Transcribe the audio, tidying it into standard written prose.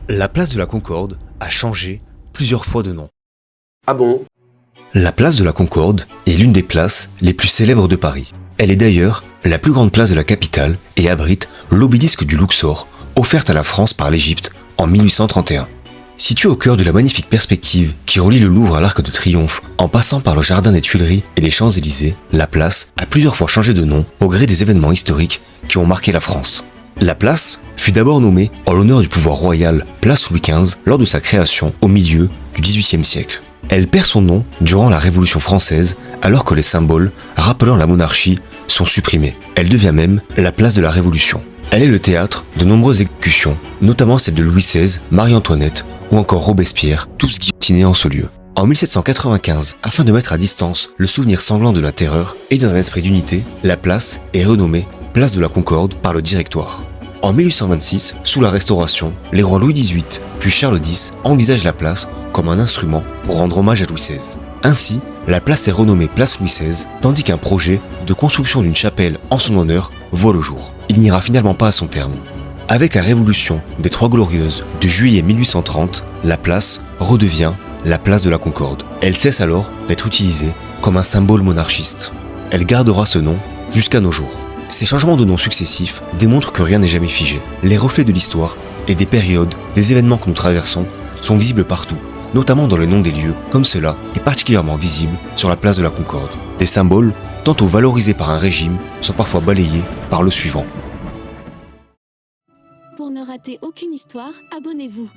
La place de la Concorde a changé plusieurs fois de nom. Ah bon? La place de la Concorde est l'une des places les plus célèbres de Paris. Elle est d'ailleurs la plus grande place de la capitale et abrite l'obélisque du Luxor, offerte à la France par l'Égypte en 1831. Située au cœur de la magnifique perspective qui relie le Louvre à l'Arc de Triomphe en passant par le Jardin des Tuileries et les Champs-Élysées, la place a plusieurs fois changé de nom au gré des événements historiques qui ont marqué la France. La place fut d'abord nommée en l'honneur du pouvoir royal Place Louis XV lors de sa création au milieu du XVIIIe siècle. Elle perd son nom durant la Révolution française alors que les symboles rappelant la monarchie sont supprimés. Elle devient même la place de la Révolution. Elle est le théâtre de nombreuses exécutions, notamment celles de Louis XVI, Marie-Antoinette ou encore Robespierre, tous guillotinés en ce lieu. En 1795, afin de mettre à distance le souvenir sanglant de la terreur et dans un esprit d'unité, la place est renommée Place de la Concorde par le Directoire. En 1826, sous la Restauration, les rois Louis XVIII puis Charles X envisagent la place comme un instrument pour rendre hommage à Louis XVI. Ainsi, la place est renommée Place Louis XVI, tandis qu'un projet de construction d'une chapelle en son honneur voit le jour. Il n'ira finalement pas à son terme. Avec la révolution des Trois Glorieuses de juillet 1830, la place redevient la place de la Concorde. Elle cesse alors d'être utilisée comme un symbole monarchiste. Elle gardera ce nom jusqu'à nos jours. Ces changements de noms successifs démontrent que rien n'est jamais figé. Les reflets de l'histoire et des périodes, des événements que nous traversons sont visibles partout, notamment dans les noms des lieux, comme cela est particulièrement visible sur la place de la Concorde. Des symboles, tantôt valorisés par un régime, sont parfois balayés par le suivant. Pour ne rater aucune histoire, abonnez-vous.